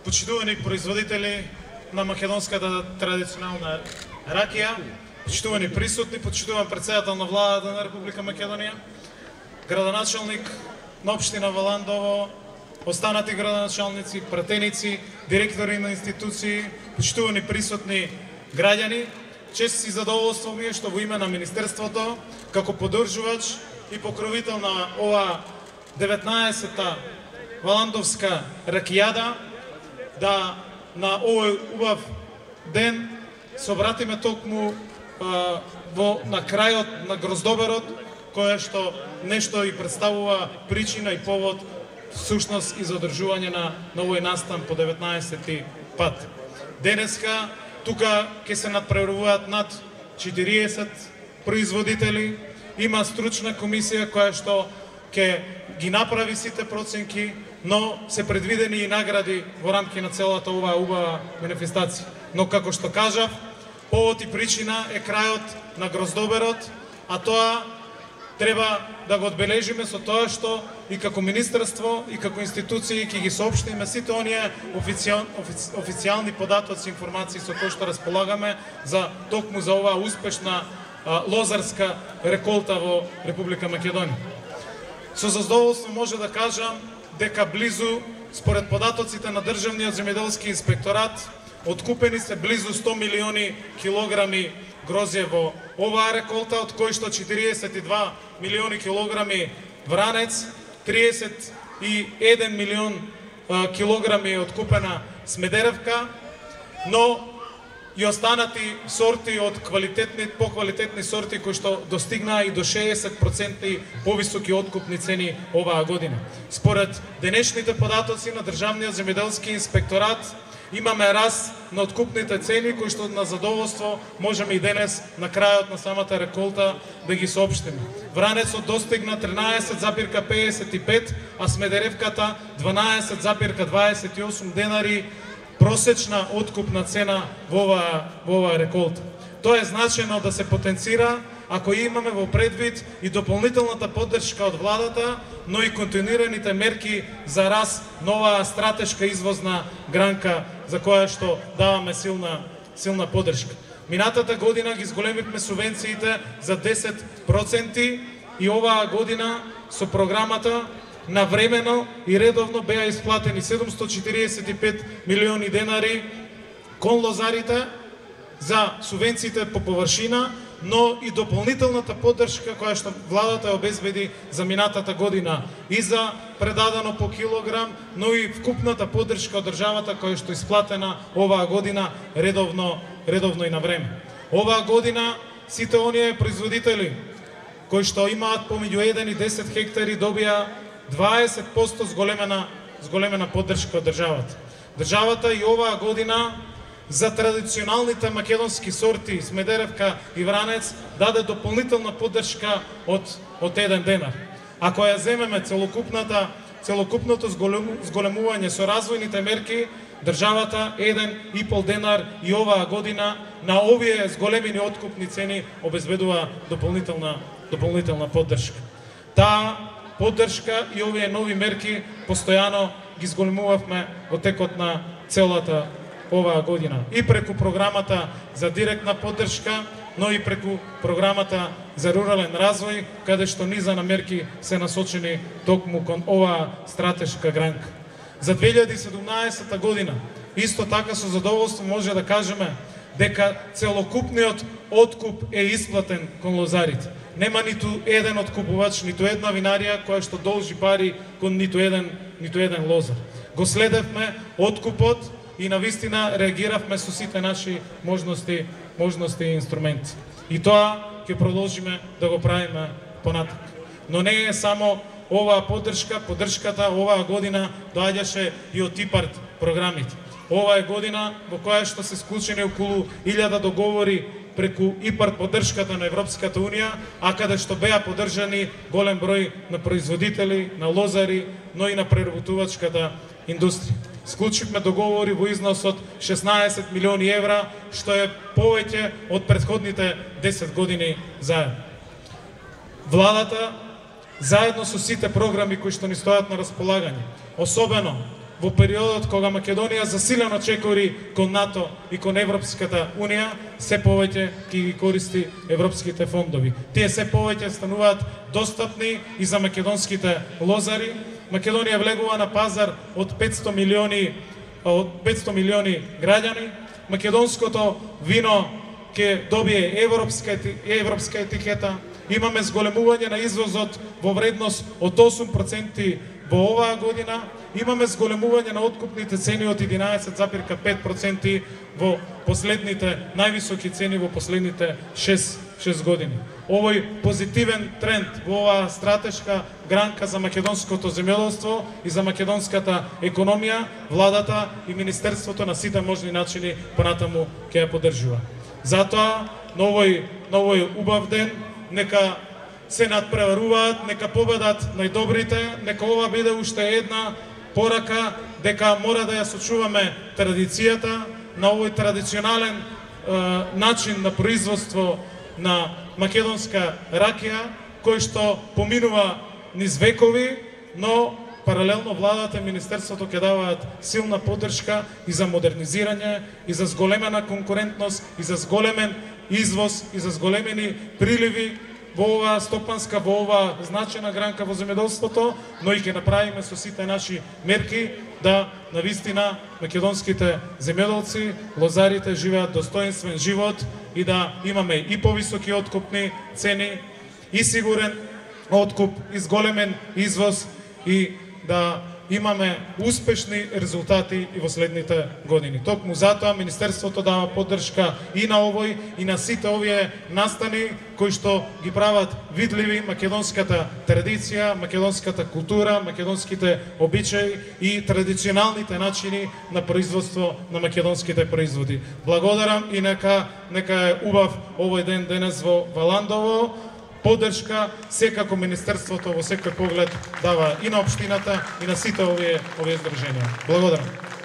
Почитувани производители на македонската традиционална ракија, почитувани присутни, почитуван председател на владата на Република Македонија, градоначалник на општина Валандово, останати градоначалници, пратеници, директори на институции, почитувани присутни граѓани, чест и задоволство ми е што во име на Министерството, како поддржувач и покровител на ова 19-та Валандовска ракијада, да на овој убав ден се обратиме токму на крајот на гроздоберот, која што нешто и представува причина и повод всушност и за одржување на овој настан по 19-ти пат. Денеска тука ќе се надпреваруваат над 40 производители, има стручна комисија која што ќе ги направи сите проценки, но се предвидени и награди во рамки на целата оваа убава манифестација. Но како што кажав, повод и причина е крајот на гроздоберот, а тоа треба да го одбележиме со тоа што и како министерство и како институции ќе ги соопштиме сите оние официјални податоци, информации со кои што располагаме за токму за оваа успешна лозарска реколта во Република Македонија. Со задоволство може да кажам дека близу, според податоците на Државниот земјоделски инспекторат, откупени се близу 100 милиони килограми грозје во оваа реколта, од кои што 42 милиони килограми вранец, 31 милион килограми е откупена смедеревка, но и останати сорти од поквалитетни сорти кои што достигнаа и до 60% повисоки откупни цени оваа година. Според денешните податоци на Државниот земјоделски инспекторат, имаме раст на откупните цени кои што на задоволство можеме и денес на крајот на самата реколта да ги соопштиме. Вранецот достигна 13,55, а смедеревката 12,28 денари просечна откупна цена во оваа реколта. Тоа е значено да се потенцира ако имаме во предвид и дополнителната поддршка од владата, но и континуираните мерки за раст на оваа стратешка извозна гранка за која што даваме силна поддршка. Минатата година ги зголемивме субвенциите за 10% и оваа година со програмата навремено и редовно беа исплатени 745 милиони денари кон лозарите за субвенциите по површина, но и дополнителната поддршка која што владата обезбеди за минатата година и за предадено по килограм, но и вкупната поддршка од државата која што исплатена оваа година редовно и на време. Оваа година сите оние производители кои што имаат помеѓу 1 и 10 хектари добија 20% зголемена поддршка од државата. Државата и оваа година за традиционалните македонски сорти смедеревка и вранец даде дополнителна поддршка од 1 денар. Ако ја земеме целокупното зголемување со развојните мерки, државата 1,5 денар и оваа година на овие зголемени откупни цени обезбедува дополнителна поддршка. Таа поддршка и овие нови мерки постојано ги зголемувавме во текот на целата оваа година. И преку програмата за директна поддршка, но и преку програмата за рурален развој, каде што низа на мерки се насочени токму кон оваа стратешка гранка. За 2017 година, исто така со задоволство може да кажеме дека целокупниот откуп е исплатен кон лозарите. Нема ниту еден откупувач, ниту една винарија која што должи пари кон ниту еден лозар. Го следевме откупот и навистина реагиравме со сите наши можности и инструменти. И тоа ќе продолжиме да го правиме понатак. Но не е само оваа поддршката оваа година доаѓаше и од ИПАРД програмите. Ова е година во која што се склучени околу 1000 договори преку ИПАРД поддршката на Европската Унија, а каде што беа поддржани голем број на производители, на лозари, но и на преработувачката индустрија. Склучивме договори во износ од 16 милиони евра, што е повеќе од претходните 10 години заедно. Владата заедно со сите програми кои што ни стојат на располагање, особено во периодот кога Македонија засилено чекори кон НАТО и кон Европската Унија, се повеќе ќе ги користи европските фондови. Тие се повеќе стануваат достапни и за македонските лозари. Македонија влегува на пазар од 500 милиони граѓани. Македонското вино ќе добие европска етикета. Имаме зголемување на извозот во вредност од 8% во оваа година. Имаме зголемување на откупните цени од 11,5% во последните највисоки цени во последните 6 години. Овој позитивен тренд во оваа стратешка гранка за македонското земјоделство и за македонската економија, владата и министерството на сите можни начини понатаму ќе ја поддржува. Затоа, на овој убав ден, нека се надпреваруваат, нека победат најдобрите, нека ова биде уште една порака дека мора да ја сочуваме традицијата на овој традиционален начин на производство на македонска ракија, кој што поминува низ векови, но паралелно владата и министерството ќе даваат силна поддршка и за модернизирање, и за зголемена конкурентност, и за зголемен извоз, и за зголемени приливи во оваа стопанска, во оваа значена гранка во земјоделството, но и ќе направиме со сите наши мерки да навистина македонските земјоделци, лозарите живеат достоинствен живот и да имаме и повисоки откупни цени, и сигурен откуп, и зголемен извоз, и да имаме успешни резултати и во следните години. Токму затоа Министерството дава поддршка и на овој и на сите овие настани кои што ги прават видливи македонската традиција, македонската култура, македонските обичаи и традиционалните начини на производство на македонските производи. Благодарам и нека е убав овој ден денес во Валандово. Поддршка секако Министерството во секој поглед дава и на општината и на сите овие здруженија. Благодарам.